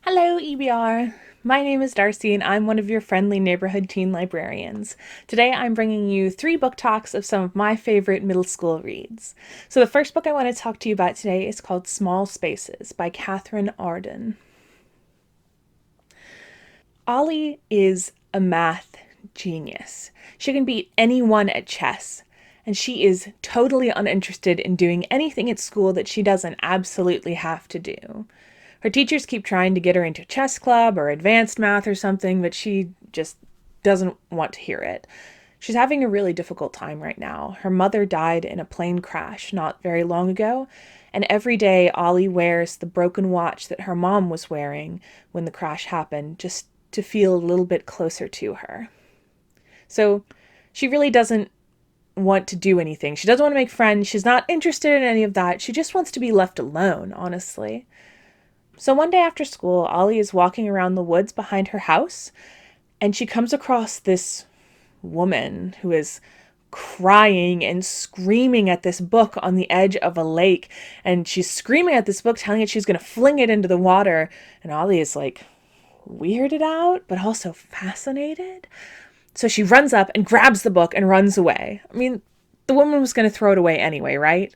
Hello, EBR. My name is Darcy, and I'm one of your friendly neighborhood teen librarians. Today, I'm bringing you 3 book talks of some of my favorite middle school reads. So, the first book I want to talk to you about today is called Small Spaces by Katherine Arden. Ollie is a math genius. She can beat anyone at chess, and she is totally uninterested in doing anything at school that she doesn't absolutely have to do. Her teachers keep trying to get her into chess club or advanced math or something, but she just doesn't want to hear it. She's having a really difficult time right now. Her mother died in a plane crash not very long ago, and every day Ollie wears the broken watch that her mom was wearing when the crash happened, just to feel a little bit closer to her. So she really doesn't want to do anything. She doesn't want to make friends. She's not interested in any of that. She just wants to be left alone, honestly. So one day after school, Ollie is walking around the woods behind her house, and she comes across this woman who is crying and screaming at this book on the edge of a lake. And she's screaming at this book, telling it she's going to fling it into the water. And Ollie is like weirded out, but also fascinated. So she runs up and grabs the book and runs away. I mean, the woman was going to throw it away anyway, right?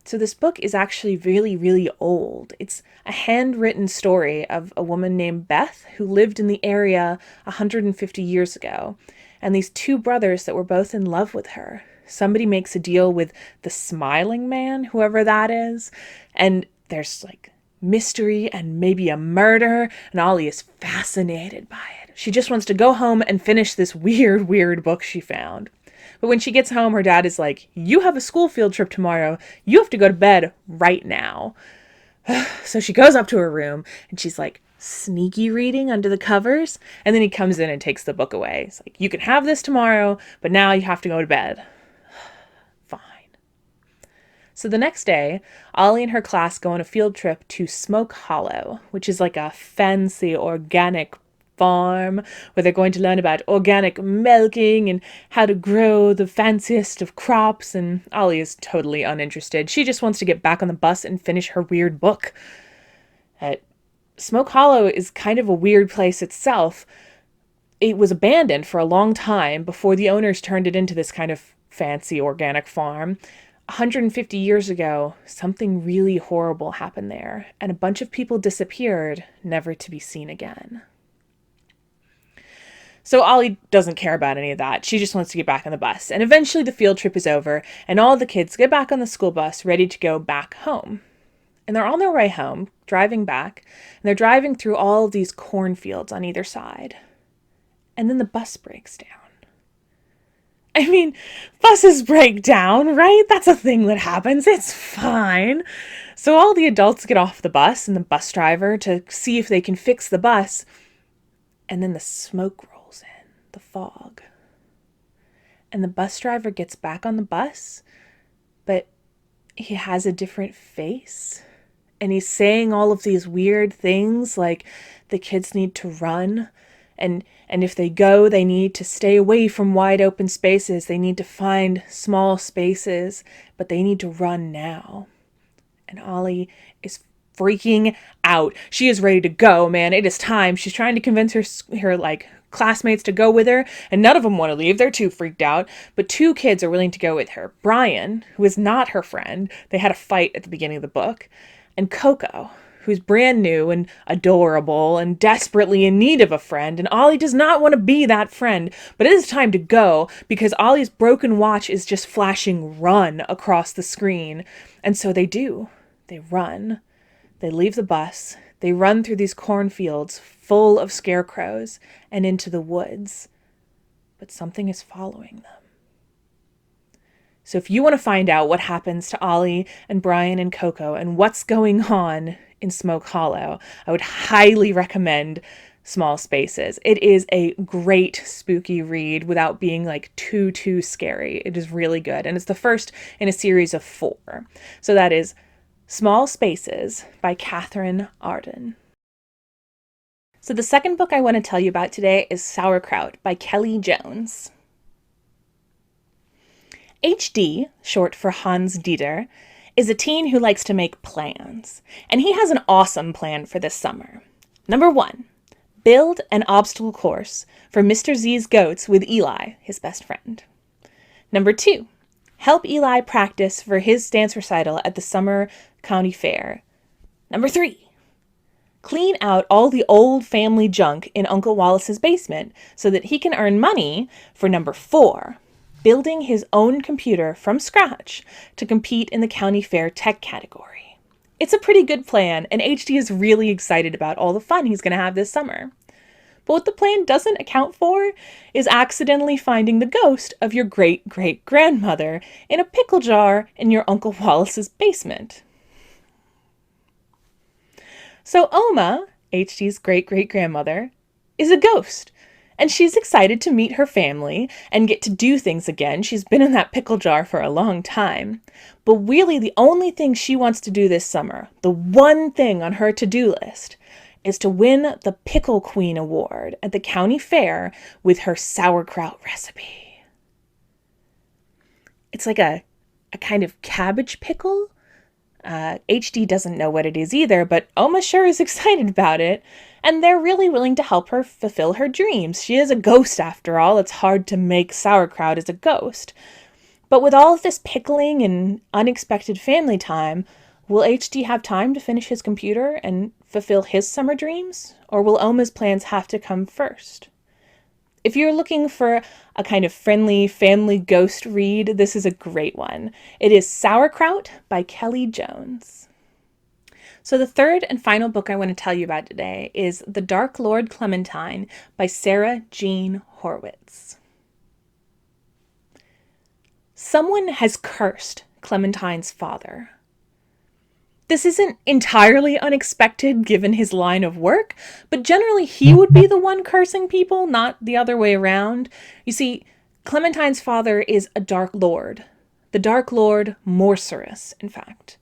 So this book is actually really, really old. It's a handwritten story of a woman named Beth who lived in the area 150 years ago, and these 2 brothers that were both in love with her. Somebody makes a deal with the smiling man, whoever that is, and there's like mystery and maybe a murder, and Ollie is fascinated by it. She just wants to go home and finish this weird, weird book she found. But when she gets home, her dad is like, "You have a school field trip tomorrow. You have to go to bed right now." So she goes up to her room and she's like sneaky reading under the covers. And then he comes in and takes the book away. It's like, "You can have this tomorrow, but now you have to go to bed." Fine. So the next day, Ollie and her class go on a field trip to Smoke Hollow, which is like a fancy organic farm where they're going to learn about organic milking and how to grow the fanciest of crops, and Ollie is totally uninterested. She just wants to get back on the bus and finish her weird book. Smoke Hollow is kind of a weird place itself. It was abandoned for a long time before the owners turned it into this kind of fancy organic farm. 150 years ago, something really horrible happened there, and a bunch of people disappeared, never to be seen again. So Ollie doesn't care about any of that. She just wants to get back on the bus. And eventually the field trip is over, and all the kids get back on the school bus, ready to go back home. And they're on their way home, driving back, and they're driving through all of these cornfields on either side. And then the bus breaks down. I mean, buses break down, right? That's a thing that happens. It's fine. So all the adults get off the bus and the bus driver to see if they can fix the bus. And then the smoke rolls in, the fog. And the bus driver gets back on the bus, but he has a different face. And he's saying all of these weird things like the kids need to run. And if they go, they need to stay away from wide open spaces. They need to find small spaces, but they need to run now. And Ollie is freaking out. She is ready to go, man. It is time. She's trying to convince her classmates to go with her, and none of them want to leave. They're too freaked out. But 2 kids are willing to go with her. Brian, who is not her friend. They had a fight at the beginning of the book. And Coco, who's brand new and adorable and desperately in need of a friend. And Ollie does not want to be that friend. But it is time to go because Ollie's broken watch is just flashing "run" across the screen. And so they do. They run. They leave the bus. They run through these cornfields full of scarecrows and into the woods. But something is following them. So if you want to find out what happens to Ollie and Brian and Coco and what's going on in Smoke Hollow, I would highly recommend Small Spaces. It is a great spooky read without being too scary. It is really good. And it's the first in a series of 4. So that is Small Spaces by Katherine Arden. So the second book I want to tell you about today is Sauerkraut by Kelly Jones. HD, short for Hans Dieter, is a teen who likes to make plans. And he has an awesome plan for this summer. Number 1. Build an obstacle course for Mr. Z's goats with Eli, his best friend. Number 2. Help Eli practice for his dance recital at the summer county fair. Number 3. Clean out all the old family junk in Uncle Wallace's basement so that he can earn money for number 4. Building his own computer from scratch to compete in the county fair tech category. It's a pretty good plan, and HD is really excited about all the fun he's going to have this summer. But what the plan doesn't account for is accidentally finding the ghost of your great-great-grandmother in a pickle jar in your Uncle Wallace's basement. So Oma, HD's great-great-grandmother, is a ghost, and she's excited to meet her family and get to do things again. She's been in that pickle jar for a long time. But really the only thing she wants to do this summer, the one thing on her to-do list, is to win the Pickle Queen Award at the county fair with her sauerkraut recipe. It's like a kind of cabbage pickle. HD doesn't know what it is either, but Oma sure is excited about it, and they're really willing to help her fulfill her dreams. She is a ghost after all. It's hard to make sauerkraut as a ghost. But with all of this pickling and unexpected family time, will HD have time to finish his computer and fulfill his summer dreams? Or will Oma's plans have to come first? If you're looking for a kind of friendly family ghost read, this is a great one. It is Sauerkraut by Kelly Jones. So the third and final book I want to tell you about today is The Dark Lord Clementine by Sarah Jean Horwitz. Someone has cursed Clementine's father. This isn't entirely unexpected given his line of work, but generally he would be the one cursing people, not the other way around. You see, Clementine's father is a Dark Lord. The Dark Lord Morcerus, in fact.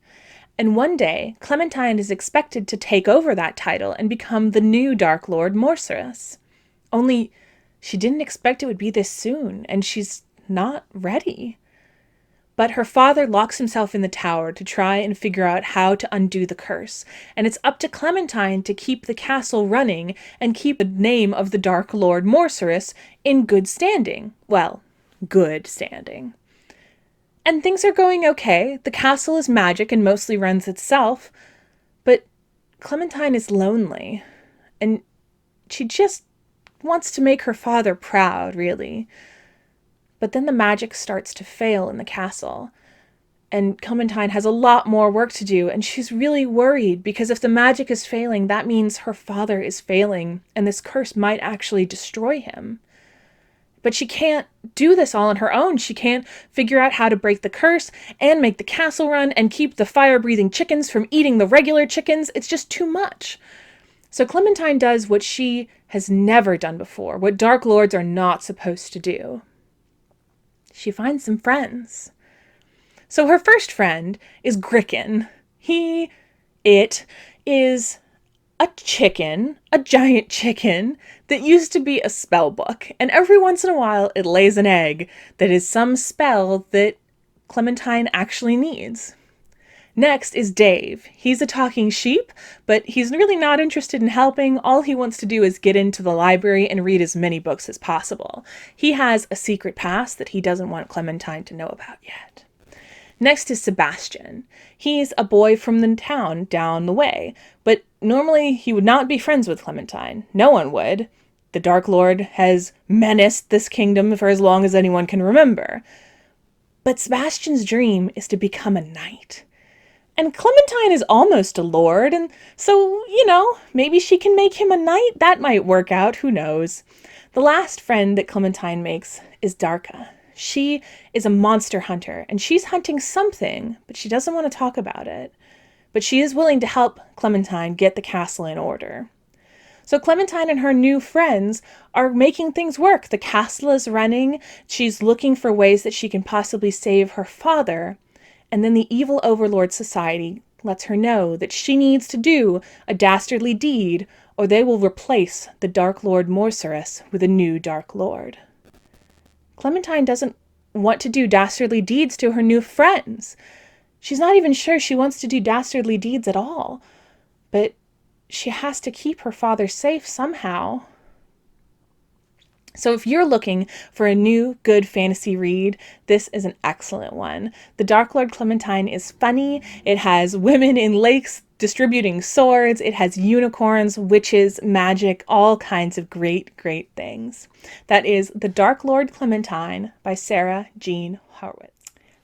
And one day, Clementine is expected to take over that title and become the new Dark Lord Morcerus. Only, she didn't expect it would be this soon, and she's not ready. But her father locks himself in the tower to try and figure out how to undo the curse, and it's up to Clementine to keep the castle running and keep the name of the Dark Lord Morcerus in good standing. Well, good standing. And things are going okay. The castle is magic and mostly runs itself, but Clementine is lonely, and she just wants to make her father proud, really. But then the magic starts to fail in the castle, and Clementine has a lot more work to do, and she's really worried because if the magic is failing, that means her father is failing, and this curse might actually destroy him. But she can't do this all on her own. She can't figure out how to break the curse and make the castle run and keep the fire-breathing chickens from eating the regular chickens. It's just too much. So Clementine does what she has never done before, what Dark Lords are not supposed to do. She finds some friends. So her first friend is Gricken. It is a chicken, a giant chicken, that used to be a spell book. And every once in a while it lays an egg that is some spell that Clementine actually needs. Next is Dave. He's a talking sheep, but he's really not interested in helping. All he wants to do is get into the library and read as many books as possible. He has a secret past that he doesn't want Clementine to know about yet. Next is Sebastian. He's a boy from the town down the way, but normally he would not be friends with Clementine. No one would. The Dark Lord has menaced this kingdom for as long as anyone can remember. But Sebastian's dream is to become a knight. And Clementine is almost a lord, and so, maybe she can make him a knight. That might work out, who knows. The last friend that Clementine makes is Darka. She is a monster hunter, and she's hunting something, but she doesn't want to talk about it. But she is willing to help Clementine get the castle in order. So Clementine and her new friends are making things work. The castle is running. She's looking for ways that she can possibly save her father. And then the evil overlord society lets her know that she needs to do a dastardly deed, or they will replace the Dark Lord Morcerus with a new Dark Lord. Clementine doesn't want to do dastardly deeds to her new friends. She's not even sure she wants to do dastardly deeds at all. But she has to keep her father safe somehow. So if you're looking for a new good fantasy read, this is an excellent one. The Dark Lord Clementine is funny. It has women in lakes distributing swords. It has unicorns, witches, magic, all kinds of great, great things. That is The Dark Lord Clementine by Sarah Jean Horwitz.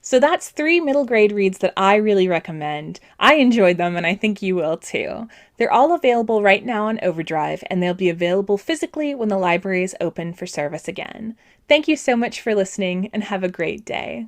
So that's 3 middle grade reads that I really recommend. I enjoyed them and I think you will too. They're all available right now on Overdrive, and they'll be available physically when the library is open for service again. Thank you so much for listening and have a great day.